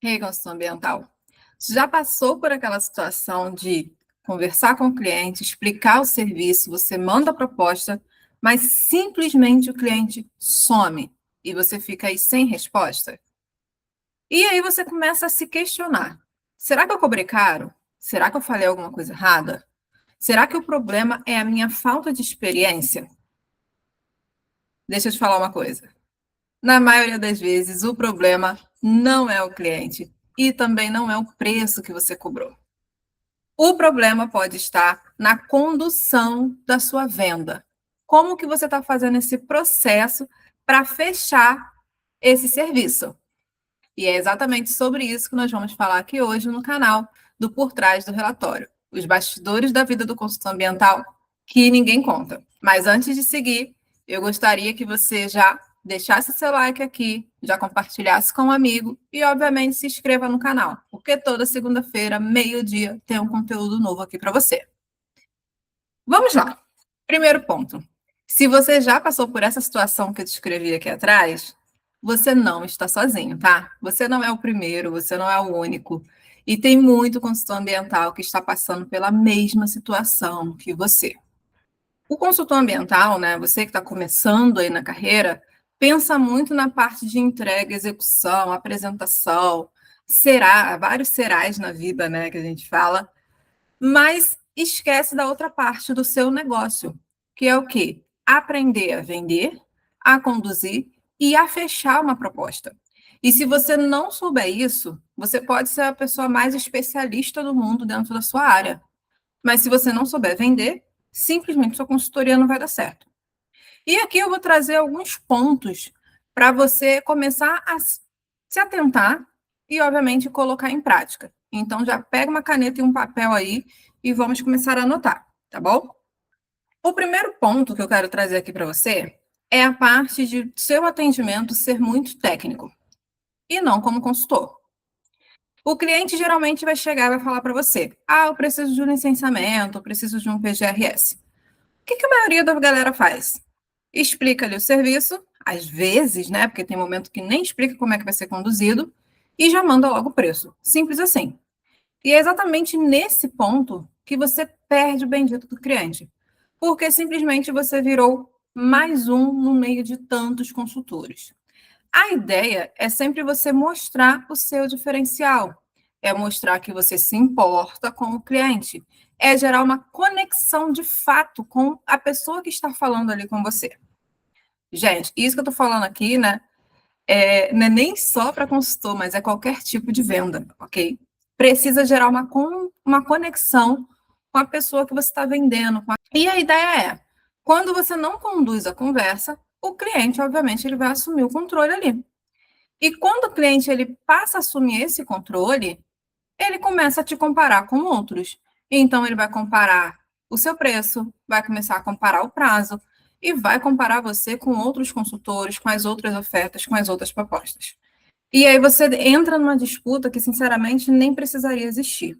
Reconstrução ambiental. Já passou por aquela situação de conversar com o cliente, explicar o serviço, você manda a proposta, mas simplesmente o cliente some e você fica aí sem resposta? E aí você começa a se questionar: será que eu cobrei caro? Será que eu falei alguma coisa errada? Será que o problema é a minha falta de experiência? Deixa eu te falar uma coisa. Na maioria das vezes, o problema não é o cliente e também não é o preço que você cobrou. O problema pode estar na condução da sua venda. Como que você está fazendo esse processo para fechar esse serviço? E é exatamente sobre isso que nós vamos falar aqui hoje no canal do Por Trás do Relatório. Os bastidores da vida do consultor ambiental que ninguém conta. Mas antes de seguir, eu gostaria que você já deixasse seu like aqui, já compartilhasse com um amigo e, obviamente, se inscreva no canal, porque toda segunda-feira, meio-dia, tem um conteúdo novo aqui para você. Vamos lá. Primeiro ponto. Se você já passou por essa situação que eu descrevi aqui atrás, você não está sozinho, tá? Você não é o primeiro, você não é o único. E tem muito consultor ambiental que está passando pela mesma situação que você. O consultor ambiental, né, você que está começando aí na carreira, pensa muito na parte de entrega, execução, apresentação, será, vários serás na vida, né, que a gente fala, mas esquece da outra parte do seu negócio, que é o quê? Aprender a vender, a conduzir e a fechar uma proposta. E se você não souber isso, você pode ser a pessoa mais especialista do mundo dentro da sua área. Mas se você não souber vender, simplesmente sua consultoria não vai dar certo. E aqui eu vou trazer alguns pontos para você começar a se atentar e, obviamente, colocar em prática. Então, já pega uma caneta e um papel aí e vamos começar a anotar, tá bom? O primeiro ponto que eu quero trazer aqui para você é a parte de seu atendimento ser muito técnico e não como consultor. O cliente geralmente vai chegar e vai falar para você: ah, eu preciso de um licenciamento, eu preciso de um PGRS. O que a maioria da galera faz? Explica ali o serviço, às vezes, né? Porque tem momento que nem explica como é que vai ser conduzido, e já manda logo o preço. Simples assim. E é exatamente nesse ponto que você perde o bendito do cliente. Porque simplesmente você virou mais um no meio de tantos consultores. A ideia é sempre você mostrar o seu diferencial, é mostrar que você se importa com o cliente, é gerar uma conexão de fato com a pessoa que está falando ali com você. Gente, isso que eu estou falando aqui, né, não é nem só para consultor, mas é qualquer tipo de venda, ok? Precisa gerar uma conexão com a pessoa que você está vendendo. E a ideia é, quando você não conduz a conversa, o cliente, obviamente, ele vai assumir o controle ali. E quando o cliente ele passa a assumir esse controle, ele começa a te comparar com outros. Então, ele vai comparar o seu preço, vai começar a comparar o prazo e vai comparar você com outros consultores, com as outras ofertas, com as outras propostas. E aí você entra numa disputa que, sinceramente, nem precisaria existir.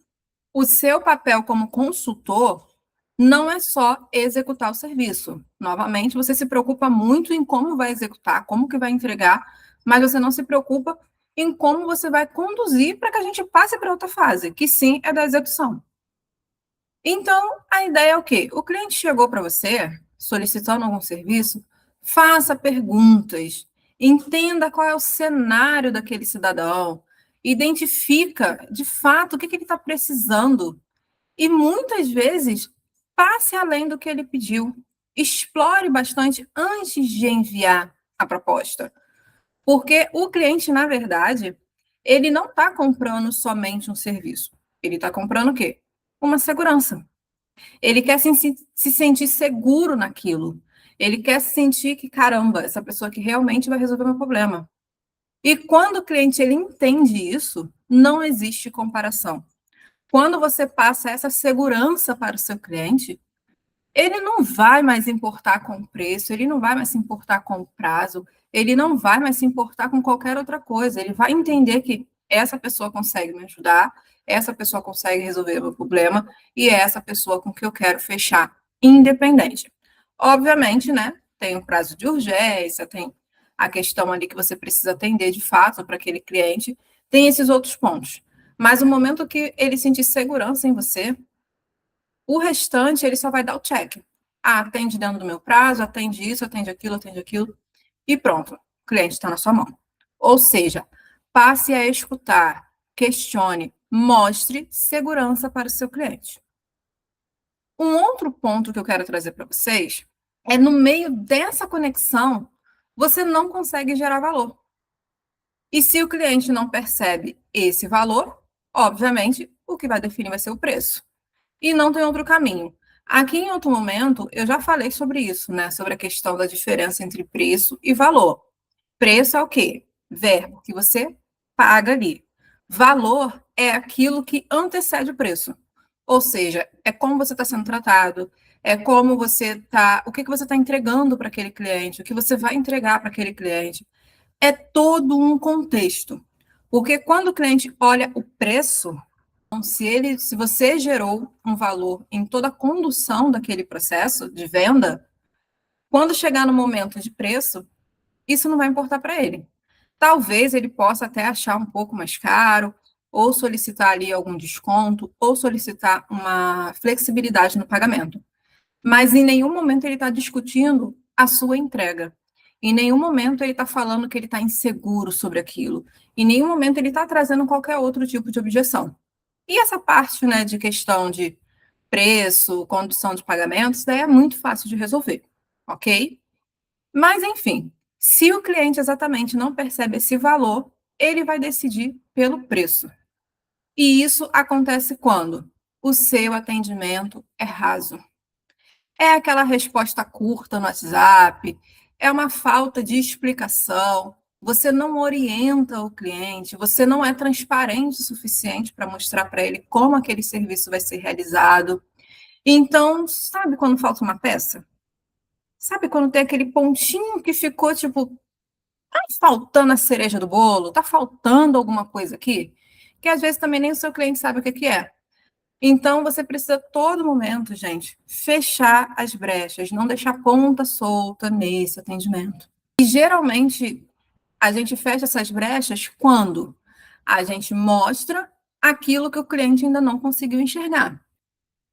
O seu papel como consultor não é só executar o serviço. Novamente, você se preocupa muito em como vai executar, como que vai entregar, mas você não se preocupa em como você vai conduzir para que a gente passe para outra fase, que sim é da execução. Então, a ideia é o quê? O cliente chegou para você solicitando algum serviço, faça perguntas, entenda qual é o cenário daquele cidadão, identifica de fato o que ele está precisando e muitas vezes passe além do que ele pediu. Explore bastante antes de enviar a proposta. Porque o cliente, na verdade, ele não está comprando somente um serviço. Ele está comprando o quê? Uma segurança. Ele quer se sentir seguro naquilo. Ele quer sentir que, caramba, essa pessoa que realmente vai resolver meu problema. E quando o cliente ele entende isso, não existe comparação. Quando você passa essa segurança para o seu cliente, ele não vai mais importar com o preço, ele não vai mais se importar com o prazo, ele não vai mais se importar com qualquer outra coisa. Ele vai entender que essa pessoa consegue me ajudar, essa pessoa consegue resolver o meu problema e é essa pessoa com que eu quero fechar, independente. Obviamente, né? Tem o prazo de urgência, tem a questão ali que você precisa atender de fato para aquele cliente, tem esses outros pontos. Mas o momento que ele sentir segurança em você, o restante ele só vai dar o check. Ah, atende dentro do meu prazo, atende isso, atende aquilo, e pronto, o cliente está na sua mão. Ou seja, passe a escutar, questione, mostre segurança para o seu cliente. Um outro ponto que eu quero trazer para vocês é no meio dessa conexão, você não consegue gerar valor. E se o cliente não percebe esse valor, obviamente, o que vai definir vai ser o preço. E não tem outro caminho. Aqui, em outro momento, eu já falei sobre isso, né? Sobre a questão da diferença entre preço e valor. Preço é o quê? Verbo que você paga ali. Valor é aquilo que antecede o preço. Ou seja, é como você está sendo tratado, é como você está, o que você está entregando para aquele cliente, o que você vai entregar para aquele cliente. É todo um contexto. Porque quando o cliente olha o preço, se você gerou um valor em toda a condução daquele processo de venda, quando chegar no momento de preço, isso não vai importar para ele. Talvez ele possa até achar um pouco mais caro, ou solicitar ali algum desconto, ou solicitar uma flexibilidade no pagamento. Mas em nenhum momento ele está discutindo a sua entrega. Em nenhum momento ele está falando que ele está inseguro sobre aquilo. Em nenhum momento ele está trazendo qualquer outro tipo de objeção. E essa parte, né, de questão de preço, condução de pagamentos, daí é muito fácil de resolver, ok? Mas, enfim, se o cliente exatamente não percebe esse valor, ele vai decidir pelo preço. E isso acontece quando o seu atendimento é raso. É aquela resposta curta no WhatsApp, é uma falta de explicação, você não orienta o cliente, você não é transparente o suficiente para mostrar para ele como aquele serviço vai ser realizado. Então, sabe quando falta uma peça? Sabe quando tem aquele pontinho que ficou tipo, tá faltando a cereja do bolo? Tá faltando alguma coisa aqui? Que às vezes também nem o seu cliente sabe o que é. Então, você precisa, a todo momento, gente, fechar as brechas, não deixar ponta solta nesse atendimento. E, geralmente, a gente fecha essas brechas quando a gente mostra aquilo que o cliente ainda não conseguiu enxergar,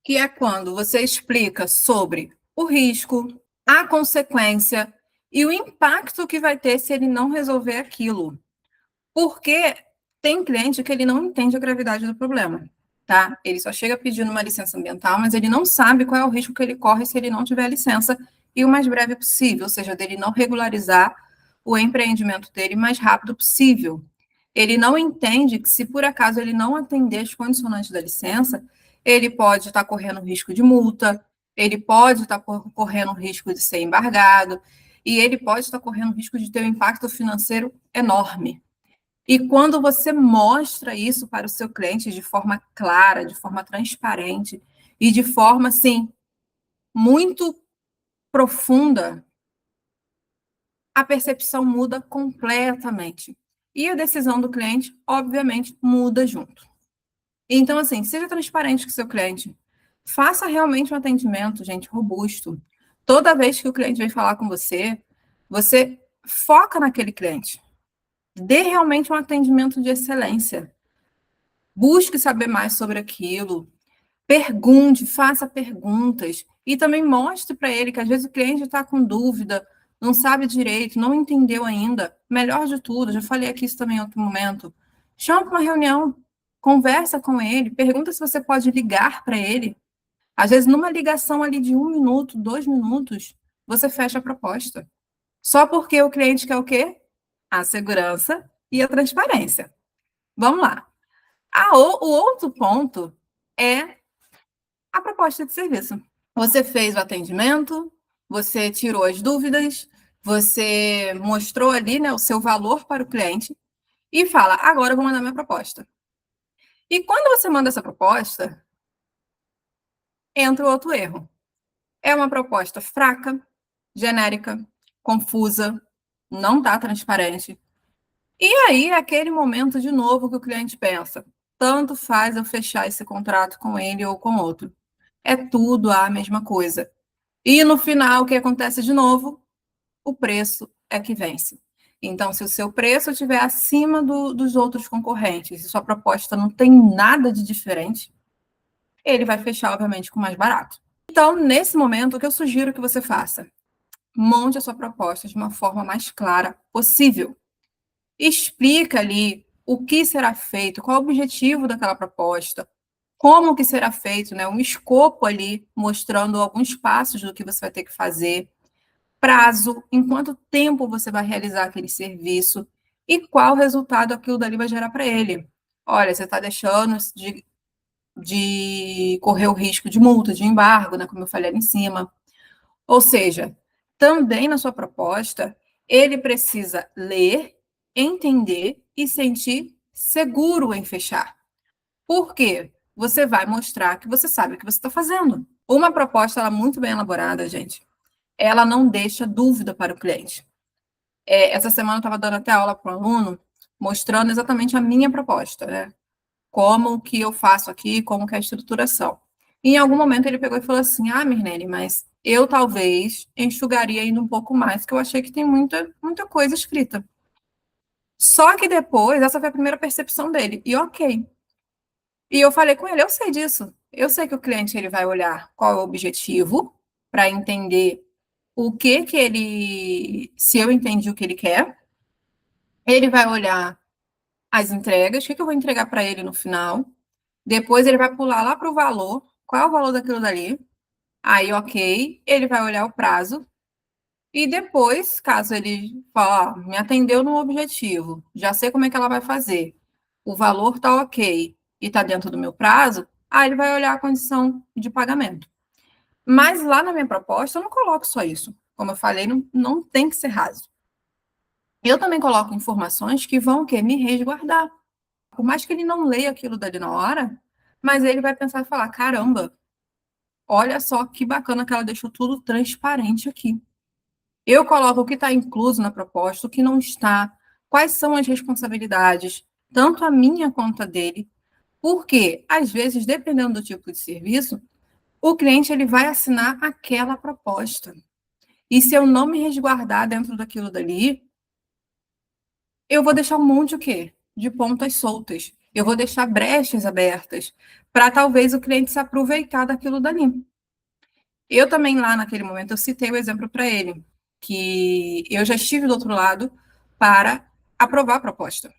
que é quando você explica sobre o risco, a consequência e o impacto que vai ter se ele não resolver aquilo. Porque tem cliente que ele não entende a gravidade do problema, tá? Ele só chega pedindo uma licença ambiental, mas ele não sabe qual é o risco que ele corre se ele não tiver a licença e o mais breve possível, ou seja, dele não regularizar o empreendimento dele o mais rápido possível. Ele não entende que se por acaso ele não atender as condicionantes da licença, ele pode estar correndo risco de multa, ele pode estar correndo risco de ser embargado, e ele pode estar correndo risco de ter um impacto financeiro enorme. E quando você mostra isso para o seu cliente de forma clara, de forma transparente e de forma, assim, muito profunda, a percepção muda completamente. E a decisão do cliente, obviamente, muda junto. Então, assim, seja transparente com o seu cliente. Faça realmente um atendimento, gente, robusto. Toda vez que o cliente vem falar com você, você foca naquele cliente. Dê realmente um atendimento de excelência. Busque saber mais sobre aquilo. Pergunte, faça perguntas. E também mostre para ele que às vezes o cliente está com dúvida, não sabe direito, não entendeu ainda. Melhor de tudo, já falei aqui isso também em outro momento. Chama para uma reunião, conversa com ele, pergunta se você pode ligar para ele. Às vezes, numa ligação ali de 1 minuto, 2 minutos, você fecha a proposta. Só porque o cliente quer o quê? A segurança e a transparência. Vamos lá. O outro ponto é a proposta de serviço. Você fez o atendimento, você tirou as dúvidas, você mostrou ali, né, o seu valor para o cliente e fala, agora eu vou mandar minha proposta. E quando você manda essa proposta, entra o outro erro. É uma proposta fraca, genérica, confusa, não está transparente. E aí, é aquele momento de novo que o cliente pensa, tanto faz eu fechar esse contrato com ele ou com outro. É tudo a mesma coisa. E no final, o que acontece de novo? O preço é que vence. Então, se o seu preço estiver acima dos outros concorrentes e sua proposta não tem nada de diferente, ele vai fechar, obviamente, com mais barato. Então, nesse momento, o que eu sugiro que você faça? Monte a sua proposta de uma forma mais clara possível. Explica ali o que será feito, qual o objetivo daquela proposta, como que será feito, né? Um escopo ali mostrando alguns passos do que você vai ter que fazer, prazo, em quanto tempo você vai realizar aquele serviço e qual resultado aquilo dali vai gerar para ele. Olha, você está deixando de correr o risco de multa, de embargo, né? Como eu falei ali em cima. Ou seja, também na sua proposta, ele precisa ler, entender e sentir seguro em fechar. Por quê? Você vai mostrar que você sabe o que você está fazendo. Uma proposta ela muito bem elaborada, gente, ela não deixa dúvida para o cliente. Essa semana eu estava dando até aula para um aluno, mostrando exatamente a minha proposta, né? Como que eu faço aqui, como que é a estruturação. E em algum momento ele pegou e falou assim, Mirnene, mas eu talvez enxugaria ainda um pouco mais, que eu achei que tem muita coisa escrita. Só que depois, essa foi a primeira percepção dele, e ok. E eu falei com ele, eu sei disso, eu sei que o cliente ele vai olhar qual é o objetivo, para entender o que ele, se eu entendi o que ele quer, ele vai olhar as entregas, o que eu vou entregar para ele no final, depois ele vai pular lá para o valor, qual é o valor daquilo dali, aí ok, ele vai olhar o prazo, e depois, caso ele fale, me atendeu no objetivo, já sei como é que ela vai fazer, o valor tá ok, e tá dentro do meu prazo, aí ele vai olhar a condição de pagamento. Mas lá na minha proposta, eu não coloco só isso. Como eu falei, não tem que ser raso. Eu também coloco informações que vão o quê? Me resguardar. Por mais que ele não leia aquilo dali na hora, mas ele vai pensar e falar, caramba, olha só que bacana que ela deixou tudo transparente aqui. Eu coloco o que está incluso na proposta, o que não está, quais são as responsabilidades, tanto a minha quanto a dele, porque, às vezes, dependendo do tipo de serviço, o cliente ele vai assinar aquela proposta. E se eu não me resguardar dentro daquilo dali, eu vou deixar um monte o quê? De pontas soltas. Eu vou deixar brechas abertas para talvez o cliente se aproveitar daquilo dali. Eu também lá naquele momento eu citei o exemplo para ele, que eu já estive do outro lado para aprovar a proposta.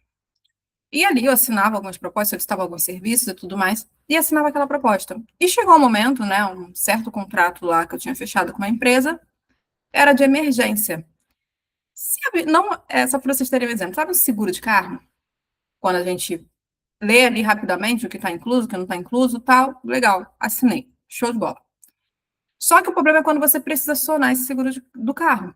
E ali eu assinava algumas propostas, solicitava alguns serviços e tudo mais, e assinava aquela proposta. E chegou um momento, né, um certo contrato lá que eu tinha fechado com uma empresa, era de emergência. Sabe, não, só para vocês terem um exemplo, sabe o seguro de carro? Quando a gente lê ali rapidamente o que está incluso, o que não está incluso, tal, legal, assinei, show de bola. Só que o problema é quando você precisa acionar esse seguro do carro.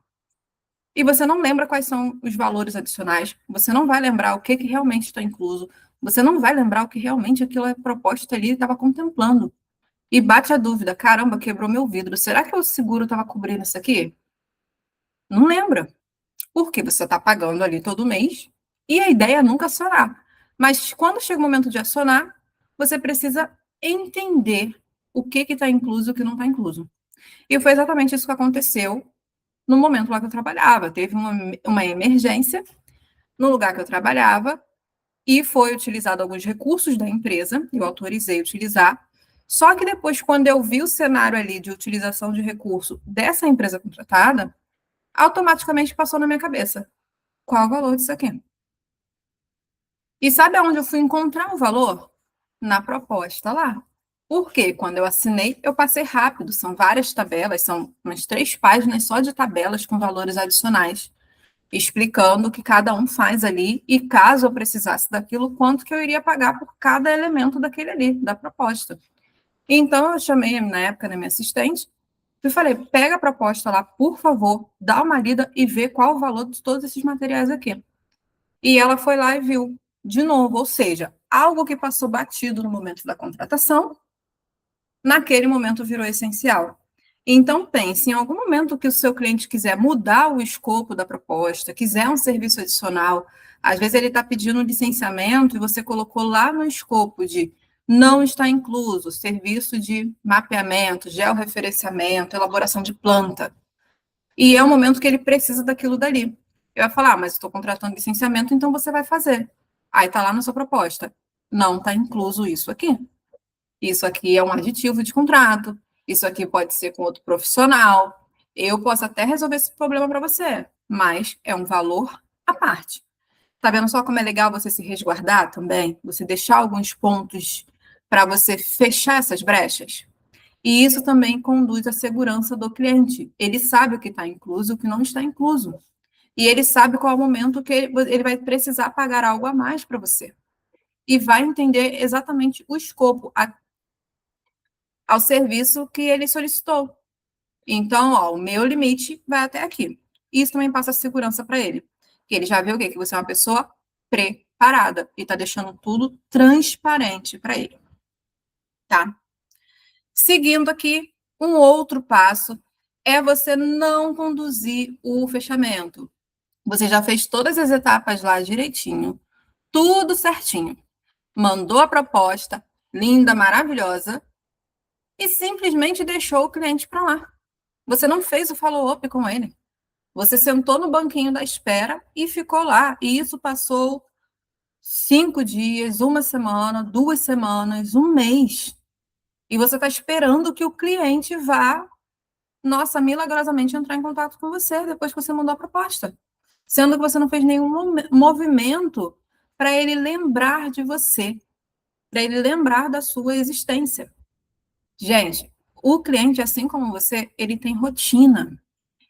E você não lembra quais são os valores adicionais, você não vai lembrar o que realmente está incluso, você não vai lembrar o que realmente aquilo é proposta ali estava contemplando. E bate a dúvida, caramba, quebrou meu vidro, será que o seguro estava cobrindo isso aqui? Não lembra, porque você está pagando ali todo mês e a ideia é nunca acionar. Mas quando chega o momento de acionar, você precisa entender o que está incluso e o que não está incluso. E foi exatamente isso que aconteceu no momento lá que eu trabalhava. Teve uma emergência no lugar que eu trabalhava e foi utilizado alguns recursos da empresa, eu autorizei utilizar. Só que depois, quando eu vi o cenário ali de utilização de recurso dessa empresa contratada, automaticamente passou na minha cabeça. Qual o valor disso aqui? E sabe aonde eu fui encontrar o valor? Na proposta lá. Porque quando eu assinei, eu passei rápido, são várias tabelas, são umas 3 páginas só de tabelas com valores adicionais, explicando o que cada um faz ali e caso eu precisasse daquilo, quanto que eu iria pagar por cada elemento daquele ali, da proposta. Então, eu chamei, na época, minha assistente e falei, pega a proposta lá, por favor, dá uma lida e vê qual o valor de todos esses materiais aqui. E ela foi lá e viu de novo, ou seja, algo que passou batido no momento da contratação, naquele momento virou essencial. Então, pense, em algum momento que o seu cliente quiser mudar o escopo da proposta, quiser um serviço adicional, às vezes ele está pedindo um licenciamento e você colocou lá no escopo de não está incluso serviço de mapeamento, georreferenciamento, elaboração de planta. E é o momento que ele precisa daquilo dali. Eu ia falar, mas estou contratando licenciamento, então você vai fazer. Aí está lá na sua proposta. Não está incluso isso aqui. Isso aqui é um aditivo de contrato. Isso aqui pode ser com outro profissional. Eu posso até resolver esse problema para você, mas é um valor à parte. Tá vendo só como é legal você se resguardar também? Você deixar alguns pontos para você fechar essas brechas? E isso também conduz à segurança do cliente. Ele sabe o que está incluso e o que não está incluso. E ele sabe qual é o momento que ele vai precisar pagar algo a mais para você. E vai entender exatamente o escopo ao serviço que ele solicitou. Então, ó, o meu limite vai até aqui. Isso também passa segurança para ele. Que ele já vê o quê? Que você é uma pessoa preparada e está deixando tudo transparente para ele. Tá? Seguindo aqui, um outro passo é você não conduzir o fechamento. Você já fez todas as etapas lá direitinho, tudo certinho. Mandou a proposta, linda, maravilhosa, e simplesmente deixou o cliente para lá. Você não fez o follow-up com ele. Você sentou no banquinho da espera e ficou lá. E isso passou 5 dias, uma semana, 2 semanas, um mês. E você está esperando que o cliente vá, nossa, milagrosamente entrar em contato com você depois que você mandou a proposta. Sendo que você não fez nenhum movimento para ele lembrar de você, para ele lembrar da sua existência. Gente, o cliente, assim como você, ele tem rotina,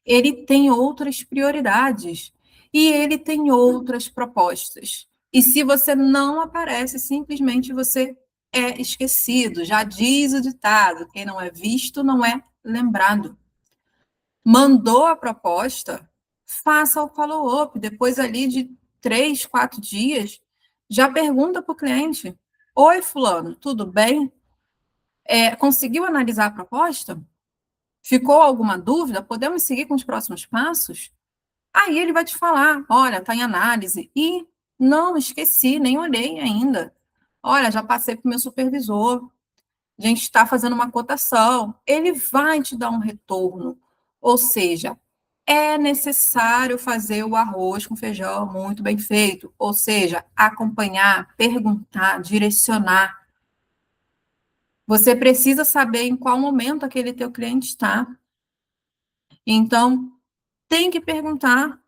ele tem outras prioridades e ele tem outras propostas. E se você não aparece, simplesmente você é esquecido. Já diz o ditado: quem não é visto não é lembrado. Mandou a proposta, faça o follow-up. Depois ali de 3, 4 dias, já pergunta para o cliente: oi, fulano, tudo bem? Conseguiu analisar a proposta? Ficou alguma dúvida? Podemos seguir com os próximos passos? Aí ele vai te falar: olha, está em análise. E não, esqueci, nem olhei ainda. Olha, já passei para o meu supervisor. A gente está fazendo uma cotação. Ele vai te dar um retorno. Ou seja, é necessário fazer o arroz com feijão muito bem feito. Ou seja, acompanhar, perguntar, direcionar. Você precisa saber em qual momento aquele teu cliente está. Então, tem que perguntar.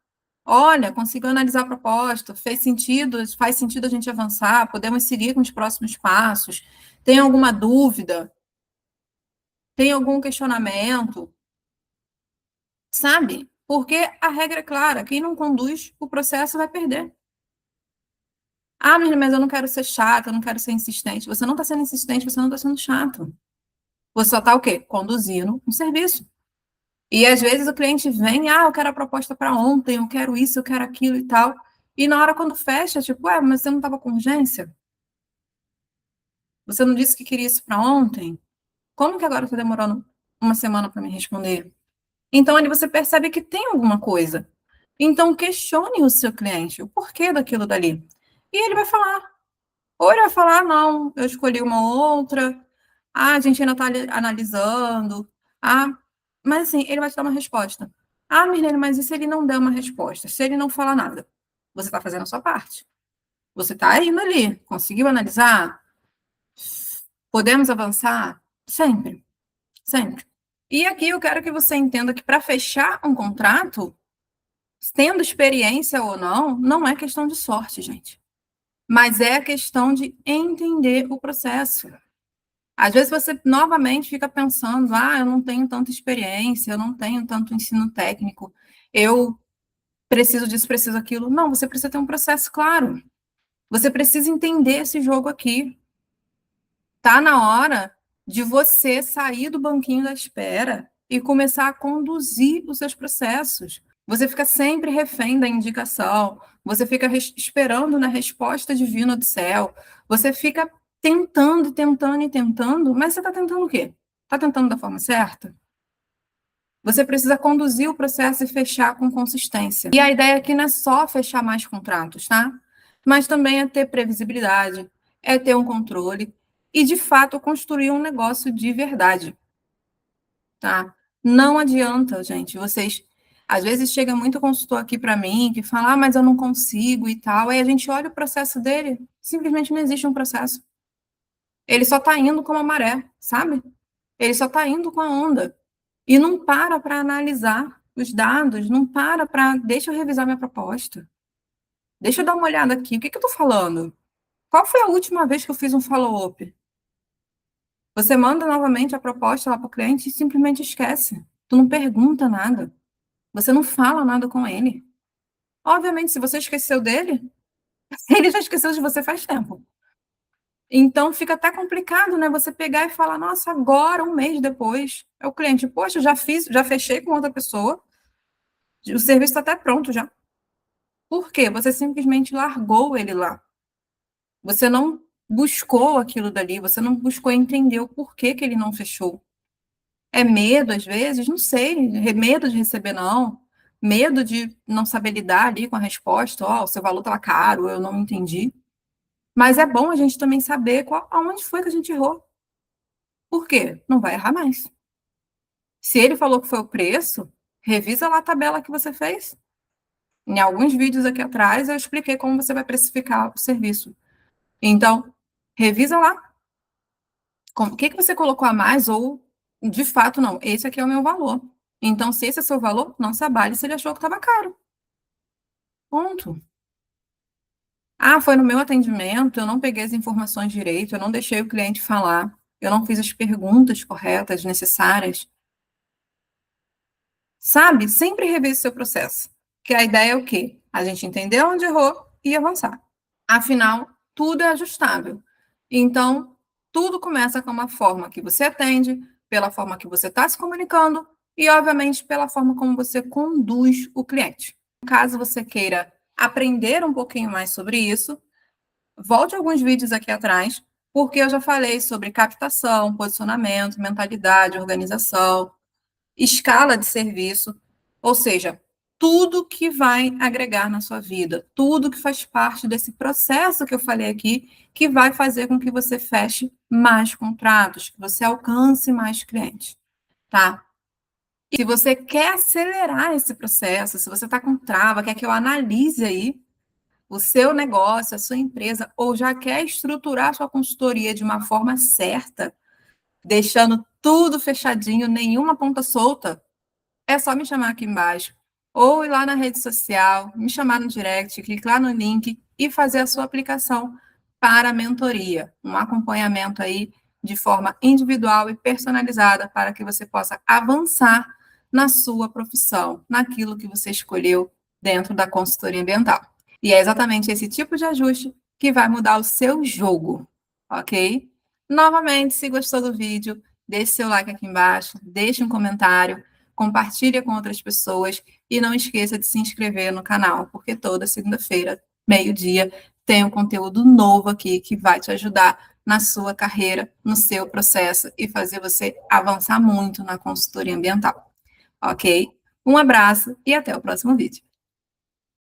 Olha, conseguiu analisar a proposta, faz sentido a gente avançar, podemos seguir com os próximos passos. Tem alguma dúvida? Tem algum questionamento? Sabe? Porque a regra é clara, quem não conduz o processo vai perder. Ah, mas eu não quero ser chata, eu não quero ser insistente. Você não está sendo insistente, você não está sendo chato. Você só está o quê? Conduzindo um serviço. E às vezes o cliente vem, eu quero a proposta para ontem, eu quero isso, eu quero aquilo e tal. E na hora quando fecha, tipo, mas você não estava com urgência? Você não disse que queria isso para ontem? Como que agora está demorando uma semana para me responder? Então ali você percebe que tem alguma coisa. Então questione o seu cliente, o porquê daquilo dali. E ele vai falar. Ou ele vai falar: não, eu escolhi uma outra, a gente ainda está analisando. Mas assim, ele vai te dar uma resposta. Mirlene, mas e se ele não der uma resposta? Se ele não falar nada? Você está fazendo a sua parte. Você está indo ali. Conseguiu analisar? Podemos avançar? Sempre. Sempre. E aqui eu quero que você entenda que para fechar um contrato, tendo experiência ou não, não é questão de sorte, gente. Mas é questão de entender o processo. Às vezes você novamente fica pensando: eu não tenho tanta experiência, eu não tenho tanto ensino técnico, eu preciso disso, preciso daquilo. Não, você precisa ter um processo claro. Você precisa entender esse jogo aqui. Tá na hora de você sair do banquinho da espera e começar a conduzir os seus processos. Você fica sempre refém da indicação, você fica esperando na resposta divina do céu, você fica tentando, tentando e tentando, mas você está tentando o quê? Está tentando da forma certa? Você precisa conduzir o processo e fechar com consistência. E a ideia aqui não é só fechar mais contratos, tá? Mas também é ter previsibilidade, é ter um controle e, de fato, construir um negócio de verdade, tá? Não adianta, gente, vocês Às vezes chega muito consultor aqui para mim que fala, mas eu não consigo e tal. Aí a gente olha o processo dele, simplesmente não existe um processo. Ele só está indo com a maré, sabe? Ele só está indo com a onda. E não para analisar os dados, não para, deixa eu revisar minha proposta. Deixa eu dar uma olhada aqui, o que eu estou falando? Qual foi a última vez que eu fiz um follow-up? Você manda novamente a proposta lá para o cliente e simplesmente esquece. Tu não pergunta nada. Você não fala nada com ele. Obviamente, se você esqueceu dele, ele já esqueceu de você faz tempo. Então, fica até complicado, né? Você pegar e falar, nossa, agora, um mês depois, é o cliente, poxa, já fechei com outra pessoa, o serviço está até pronto já. Por quê? Você simplesmente largou ele lá. Você não buscou aquilo dali, você não buscou entender o porquê que ele não fechou. É medo, às vezes? Não sei. Medo de receber não. Medo de não saber lidar ali com a resposta. Ó, o seu valor estava caro, eu não entendi. Mas é bom a gente também saber aonde foi que a gente errou. Por quê? Não vai errar mais. Se ele falou que foi o preço, revisa lá a tabela que você fez. Em alguns vídeos aqui atrás, eu expliquei como você vai precificar o serviço. Então, revisa lá. O que você colocou a mais ou, de fato, não. Esse aqui é o meu valor. Então, se esse é o seu valor, não se abale se ele achou que estava caro. Ponto. Ah, foi no meu atendimento, eu não peguei as informações direito, eu não deixei o cliente falar, eu não fiz as perguntas corretas, necessárias. Sabe? Sempre rever o seu processo. Que a ideia é o quê? A gente entender onde errou e avançar. Afinal, tudo é ajustável. Então, tudo começa com uma forma que você atende, pela forma que você está se comunicando e, obviamente, pela forma como você conduz o cliente. Caso você queira aprender um pouquinho mais sobre isso, volte alguns vídeos aqui atrás, porque eu já falei sobre captação, posicionamento, mentalidade, organização, escala de serviço, ou seja, tudo que vai agregar na sua vida, tudo que faz parte desse processo que eu falei aqui, que vai fazer com que você feche mais contratos, que você alcance mais clientes, tá? E se você quer acelerar esse processo, se você está com trava, quer que eu analise aí o seu negócio, a sua empresa, ou já quer estruturar a sua consultoria de uma forma certa, deixando tudo fechadinho, nenhuma ponta solta, é só me chamar aqui embaixo, ou ir lá na rede social, me chamar no direct, clicar no link e fazer a sua aplicação para a mentoria, um acompanhamento aí de forma individual e personalizada para que você possa avançar na sua profissão, naquilo que você escolheu dentro da consultoria ambiental. E é exatamente esse tipo de ajuste que vai mudar o seu jogo, ok? Novamente, se gostou do vídeo, deixe seu like aqui embaixo, deixe um comentário, compartilhe com outras pessoas e não esqueça de se inscrever no canal, porque toda segunda-feira, meio-dia, tem um conteúdo novo aqui que vai te ajudar na sua carreira, no seu processo e fazer você avançar muito na consultoria ambiental, ok? Um abraço e até o próximo vídeo.